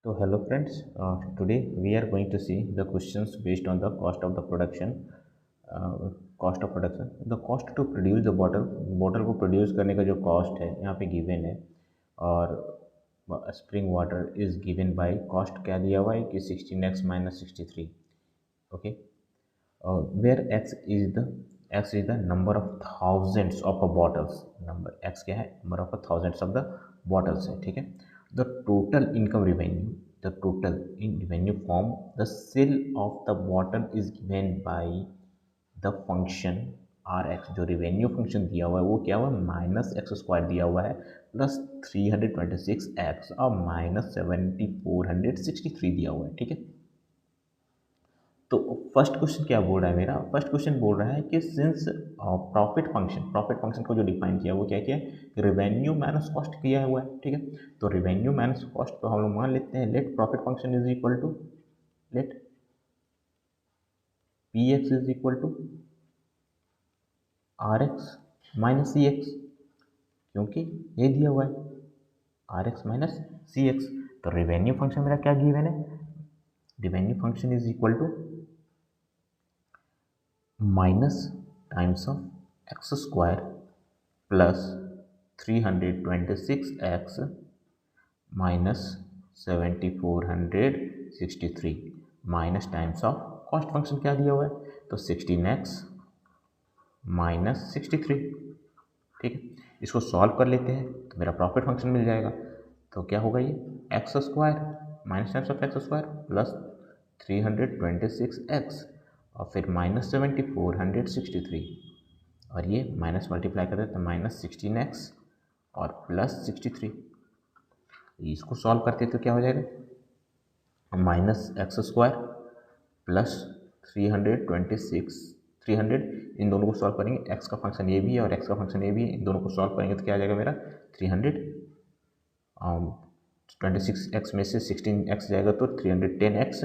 So hello friends, today we are going to see the questions based on the cost of the production. cost of production, the cost to produce the bottle को produce करने का जो cost है यहाँ पे given है और spring water is given by cost क्या दिया हुआ है कि 16x minus 63, okay, where x is the number of thousands of bottles, number x क्या है, number of thousands of the bottles है, ठीक है. The total income revenue, the total in revenue form, the sale of the bottle is given by the function Rx. जो revenue function दिया हुआ है वो क्या हुआ, माइनस एक्स स्क्वायर दिया हुआ है प्लस 326x और माइनस 7463 दिया हुआ है, ठीक है. तो फर्स्ट क्वेश्चन क्या बोल रहा है मेरा, फर्स्ट क्वेश्चन बोल रहा है कि सिंस प्रॉफिट फंक्शन को जो डिफाइन किया वो क्या किया है, रेवेन्यू माइनस कॉस्ट किया हुआ है, ठीक है. तो रेवेन्यू माइनस कॉस्ट तो हम लोग मान लेते हैं let profit function is equal to let P X is equal to R X minus C X, क्योंकि ये दिया हुआ है R X minus C X. तो रेवेन्यू फंक्शन मेरा क्या गिवन है, revenue function is equal to minus times of x square plus 326x minus 7463 minus times of cost function क्या दिया हुआ है, तो 16x माइनस 63, ठीक है. इसको सॉल्व कर लेते हैं तो मेरा प्रॉफिट फंक्शन मिल जाएगा. तो क्या होगा ये x square minus times of x square plus 326x और फिर माइनस 7463 और ये माइनस मल्टीप्लाई कर देते हैं माइनस 16x और प्लस 63. इसको सॉल्व करते हैं तो क्या हो जाएगा, माइनस एक्स स्क्वायर प्लस 300 इन दोनों को सॉल्व करेंगे, एक्स का फंक्शन ये भी है और एक्स का फंक्शन ये भी है, इन दोनों को सॉल्व करेंगे तो क्या आ जाएगा मेरा 326x में से 16x जाएगा तो 310x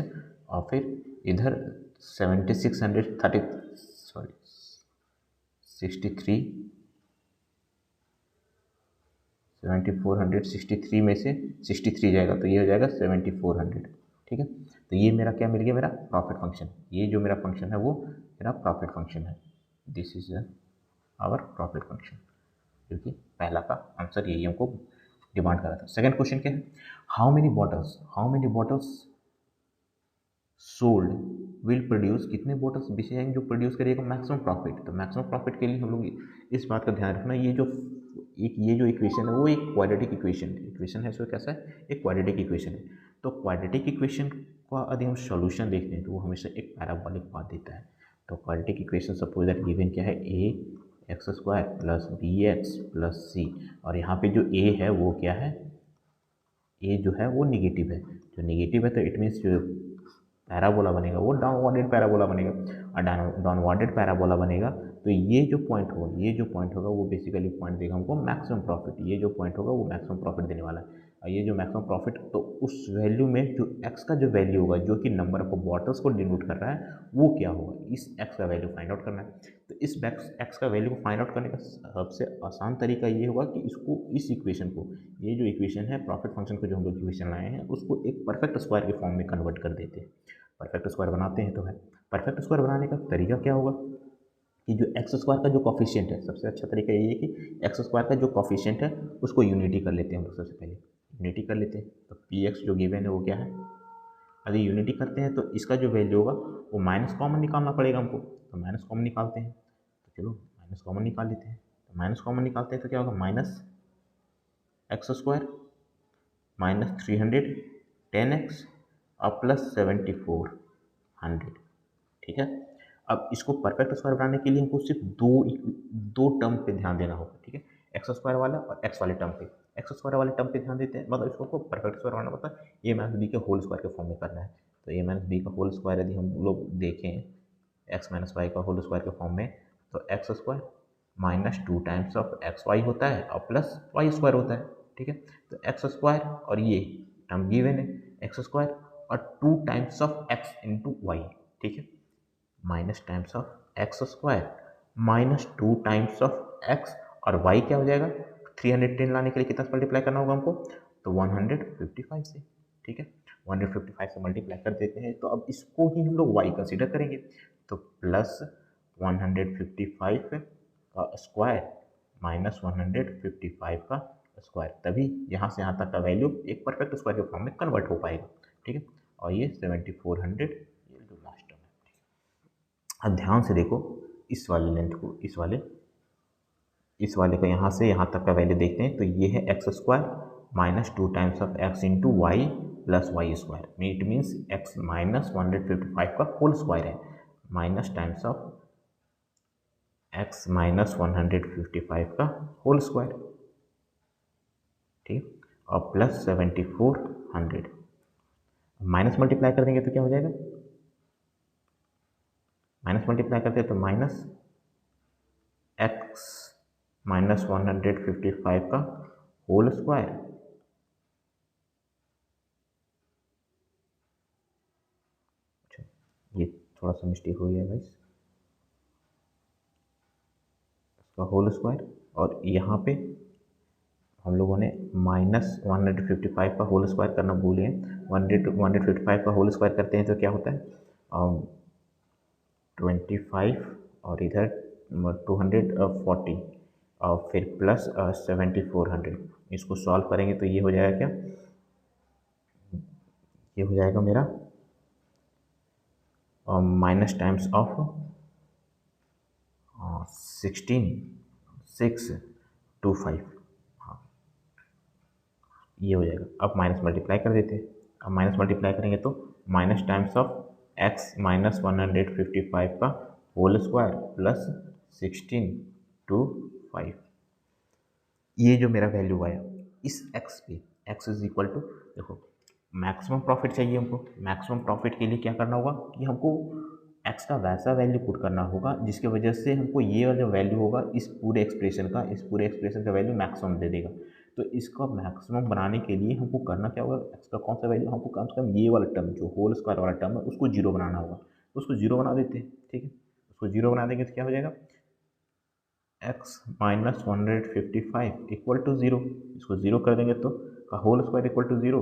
और फिर इधर 7463 में से 63 जाएगा तो ये हो जाएगा 7400, ठीक है. तो ये मेरा क्या मिल गया, मेरा प्रॉफिट फंक्शन. ये जो मेरा फंक्शन है वो मेरा प्रॉफिट फंक्शन है. This is our profit function, क्योंकि पहला का आंसर यही हमको डिमांड कर रहा था. सेकंड क्वेश्चन क्या है, how many bottles sold will produce, कितने बॉटल्स बेचे जाएंगे जो प्रोड्यूस करेगा मैक्सिमम प्रॉफिट. तो मैक्सिमम प्रॉफिट के लिए हम लोग इस बात का ध्यान रखना, ये जो इक्वेशन है वो एक क्वाड्रेटिक इक्वेशन है. सो कैसा है, एक क्वाड्रेटिक इक्वेशन है. तो क्वाड्रेटिक इक्वेशन का यदि हम सॉल्यूशन देखते हैं तो वो हमेशा एक पैराबोलिक पाथ देता है. तो quadratic equation suppose that given क्या है, a x square plus b x plus c, और यहाँ पे जो ए है वो क्या है, ए जो है वो निगेटिव है. जो निगेटिव है तो इट मीन्स जो पैराबोला बनेगा वो डाउनवर्डेड पैराबोला बनेगा, और डाउनवर्डेड पैराबोला बनेगा तो ये जो पॉइंट होगा वो बेसिकली पॉइंट देगा हमको मैक्सिमम प्रॉफिट. ये जो पॉइंट होगा वो मैक्सिमम प्रॉफिट देने वाला है. और ये जो मैक्सिमम प्रॉफिट, तो उस वैल्यू में जो एक्स का जो वैल्यू होगा जो कि नंबर ऑफ बॉटल्स को डिनोट कर रहा है वो क्या होगा, इस एक्स का वैल्यू फाइंड आउट करना है. तो इस एक्स का वैल्यू को फाइंड आउट करने का सबसे आसान तरीका ये होगा कि इस इक्वेशन को, ये जो इक्वेशन है प्रॉफिट फंक्शन को जो हम लोग इक्वेशन लाए हैं उसको एक परफेक्ट स्क्वायर के फॉर्म में कन्वर्ट कर देते हैं. परफेक्ट स्क्वायर बनाते हैं तो है, परफेक्ट स्क्वायर बनाने का तरीका क्या होगा कि जो एक्स स्क्वायर का जो कॉफिशिएंट है, सबसे अच्छा तरीका यही है कि एक्स स्क्वायर का जो कॉफिशिएंट है उसको यूनिटी कर लेते हैं हम लोग. सबसे पहले यूनिटी कर लेते हैं. तो पी एक्स जो गिवन है वो क्या है, यदि यूनिटी करते हैं तो इसका जो वैल्यू होगा वो माइनस कॉमन निकालना पड़ेगा हमको. तो माइनस कॉमन निकालते हैं, तो चलो माइनस कॉमन निकाल लेते हैं. तो माइनस कॉमन निकालते हैं तो क्या होगा, minus x square minus 310x और प्लस 7400, ठीक है. अब इसको परफेक्ट स्क्वायर बनाने के लिए हमको सिर्फ दो टर्म पे ध्यान देना होगा, ठीक है. एक्स स्क्वायर वाला और एक्स वाले टर्म पे, एक्स स्क्वायर वाले टर्म पे ध्यान देते हैं, मतलब इसको परफेक्ट स्क्वायर बनाना पड़ता है ए माइनस बी के होल स्क्वायर के फॉर्म में करना है. तो ए माइनस बी का होल स्क्वायर यदि हम लोग देखें एक्स माइनस वाई का होल स्क्वायर के फॉर्म में, तो x square minus 2 times of x y होता है और प्लस वाई स्क्वायर होता है, ठीक है. तो एक्स स्क्वायर और ये टर्म गिवन है एक्स स्क्वायर और 2 times of x into y, ठीक है, minus times of x square minus 2 times of x और वाई क्या हो जाएगा, 310 लाने के लिए कितना मल्टीप्लाई करना होगा हमको, तो 155 से. ठीक है, 155 से मल्टीप्लाई कर देते हैं, तो अब इसको ही हम लोग y कंसिडर करेंगे, तो प्लस 155 का स्क्वायर माइनस 155 का स्क्वायर, तभी यहाँ से यहाँ तक का वैल्यू एक परफेक्ट स्क्वायर के फॉर्म में कन्वर्ट हो पाएगा। ठीक है, और ये 7400 ये जो लास्ट टर्म है। अब ध्यान से देखो इस वाले लेंथ को, इस वाले का यहाँ से यहाँ तक का वैल्यू देखते हैं, तो ये है x square minus 2 times of x into y plus y square, it means x minus 155 का होल स्क्वायर है, minus times of x minus 155 का होल स्क्वायर, ठीक है, और प्लस 7400, माइनस मल्टीप्लाई कर देंगे तो क्या हो जाएगा, माइनस मल्टीप्लाई करते हैं तो माइनस एक्स माइनस 155 का होल स्क्वायर, अच्छा ये थोड़ा सा मिस्टेक हो गया गाइस, इसका होल स्क्वायर, और यहाँ पे हम लोगों ने माइनस 155 का होल स्क्वायर करना भूले हैं, 155 का होल स्क्वायर करते हैं तो क्या होता है 25 और इधर 240 और फिर प्लस 7400, इसको सॉल्व करेंगे तो ये हो जाएगा क्या, ये हो जाएगा मेरा माइनस टाइम्स ऑफ 16625, हाँ ये हो जाएगा। अब माइनस मल्टीप्लाई कर देते हैं, अब माइनस मल्टीप्लाई करेंगे तो minus times of x minus 155 का होल स्क्वायर प्लस 1625, ये जो मेरा वैल्यू आया इस x पे, x इज इक्वल टू, देखो मैक्सिमम प्रॉफिट चाहिए हमको, मैक्सिमम प्रॉफिट के लिए क्या करना होगा कि हमको x का वैसा वैल्यू पुट करना होगा जिसकी वजह से हमको ये वाला वैल्यू होगा इस पूरे एक्सप्रेशन का, इस पूरे एक्सप्रेशन का वैल्यू मैक्सिमम दे देगा। तो इसका मैक्सिमम बनाने के लिए हमको करना क्या होगा, x का कौन सा वैल्यू, हमको कम से कम ये वाला टर्म जो होल स्क्वायर वाला टर्म है उसको जीरो बनाना होगा, तो उसको जीरो बना देते हैं। ठीक है, उसको जीरो बना देंगे तो क्या हो जाएगा, x minus 155 equal to zero, इसको ज़ीरो कर देंगे तो का whole square equal to zero,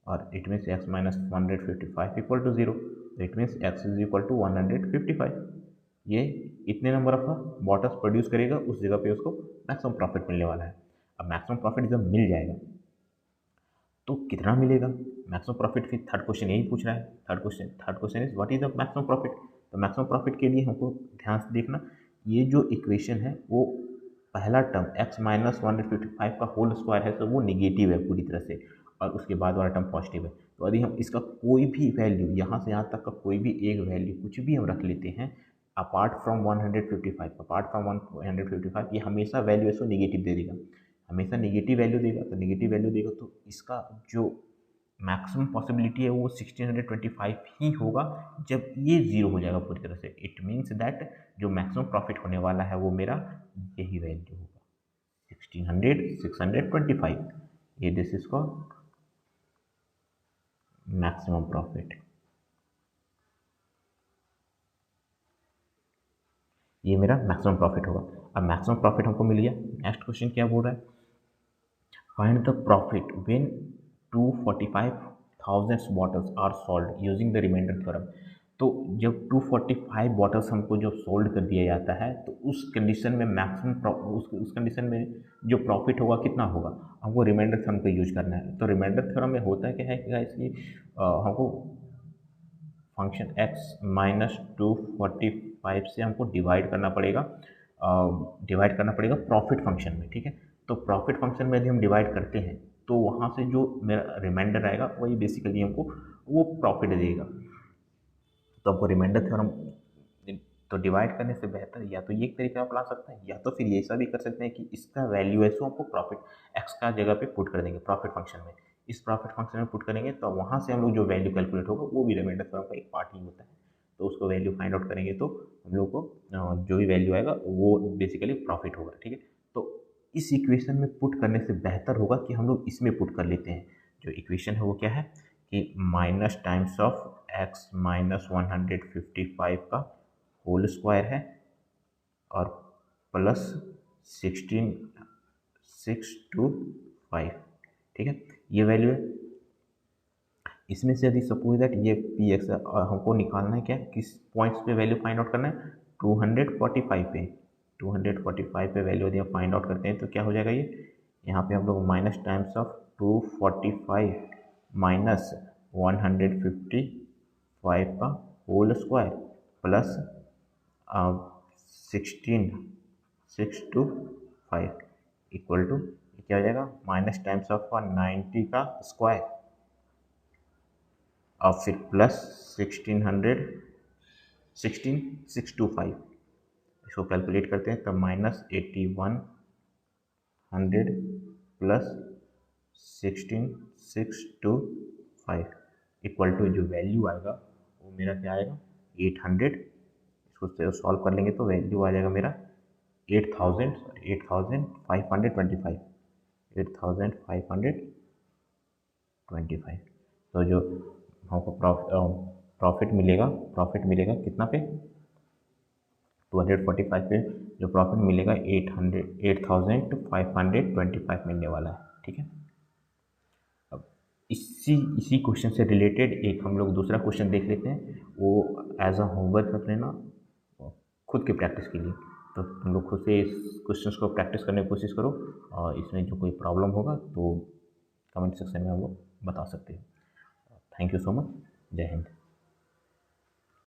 और it means x minus 155 equal to zero, it means x is equal to 155। ये इतने नंबर ऑफ बॉटल्स प्रोड्यूस करेगा, उस जगह पे उसको मैक्सिमम प्रॉफिट मिलने वाला है। अब मैक्सिमम प्रॉफिट जब मिल जाएगा तो कितना मिलेगा, मैक्सिमम प्रॉफिट, फिर थर्ड क्वेश्चन यही पूछ रहा है, third question is what is the maximum profit. तो मैक्सिमम प्रॉफिट के लिए हमको ध्यान से देखना, ये जो इक्वेशन है वो पहला टर्म x माइनस 155 का होल स्क्वायर है तो वो निगेटिव है पूरी तरह से, और उसके बाद वाला टर्म पॉजिटिव है। तो यदि हम इसका कोई भी वैल्यू यहाँ से यहाँ तक का कोई भी एक वैल्यू कुछ भी हम रख लेते हैं अपार्ट फ्रॉम 155, अपार्ट फ्रॉम 155, ये हमेशा वैल्यू इसको निगेटिव दे देगा, हमेशा निगेटिव वैल्यू देगा। तो निगेटिव वैल्यू देगा तो इसका जो मैक्सिमम पॉसिबिलिटी है वो 1625 ही होगा जब ये ज़ीरो हो जाएगा पूरी तरह से। इट मीन्स दैट जो मैक्सिमम प्रॉफिट होने वाला है वो मेरा यही वैल्यू होगा 625, ये this is called maximum profit. ये मेरा मैक्सिमम प्रॉफिट होगा। अब मैक्सिमम प्रॉफिट हमको मिल गया, नेक्स्ट क्वेश्चन क्या बोल रहा है, find the profit when 245,000 bottles are sold using the reminder theorem. तो जब 245 बॉटल्स हमको जब सोल्ड कर दिया जाता है तो उस कंडीशन में मैक्सिमम उस कंडीशन में जो प्रॉफिट होगा कितना होगा, हमको रिमाइंडर थ्योरम का यूज करना है। तो रिमाइंडर थ्योरम में होता है क्या है कि इसकी हमको फंक्शन x माइनस 245 से हमको डिवाइड करना पड़ेगा, प्रॉफिट फंक्शन में। ठीक है, तो प्रॉफिट फंक्शन में यदि हम डिवाइड करते हैं तो वहाँ से जो मेरा रिमाइंडर आएगा वही बेसिकली हमको वो प्रॉफिट देगा। तो हमको रिमाइंडर थ्योरम तो डिवाइड करने से बेहतर या तो ये एक तरीका अपना सकते हैं, या तो फिर ऐसा भी कर सकते हैं कि इसका वैल्यू है सो हमको प्रॉफिट एक्स का जगह पे पुट कर देंगे प्रॉफिट फंक्शन में, इस प्रॉफिट फंक्शन में पुट करेंगे तो वहाँ से हम लोग जो वैल्यू कैलकुलेट होगा वो भी रिमाइंडर थ्योरम का एक पार्ट ही होता है। तो उसको वैल्यू फाइंड आउट करेंगे तो हम लोग को जो भी वैल्यू आएगा वो बेसिकली प्रॉफिट होगा। ठीक है, तो इस इक्वेशन में पुट करने से बेहतर होगा कि हम लोग इसमें पुट कर लेते हैं। जो इक्वेशन है वो क्या है कि minus times of x minus 155 का होल स्क्वायर है और प्लस 16625। ठीक है, ये वैल्यू है। इसमें से यदि सपोज दैट ये पी एक्स है और हमको निकालना है क्या, किस पॉइंट्स पे वैल्यू फाइंड आउट करना है, 245 पे, 245 पे वैल्यू यदि हम फाइंड आउट करते हैं तो क्या हो जाएगा ये, यहाँ पे हम लोग माइनस टाइम्स ऑफ 245 माइनस 155 का whole square plus 16625 equal to क्या हो जाएगा, माइनस टाइम्स ऑफ 90 का स्क्वायर और फिर प्लस 16625, इसको कैलकुलेट करते हैं तो माइनस 8100 प्लस 16625 इक्वल टू जो वैल्यू आएगा वो मेरा क्या आएगा 800, इसको सॉल्व कर लेंगे तो वैल्यू आ जाएगा मेरा 8525, 8525। तो जो हमको प्रॉफिट मिलेगा कितना पे, 245 पे जो प्रॉफिट मिलेगा 8525 मिलने वाला है। ठीक है, अब इसी क्वेश्चन से रिलेटेड एक हम लोग दूसरा क्वेश्चन देख लेते हैं, वो एज अ होमवर्क रख लेना खुद की प्रैक्टिस के लिए। तो तुम लोग खुद से इस क्वेश्चन को प्रैक्टिस करने की कोशिश करो और इसमें जो कोई प्रॉब्लम होगा तो कमेंट सेक्शन में हम लोग बता सकते हैं। थैंक यू सो मच, जय हिंद।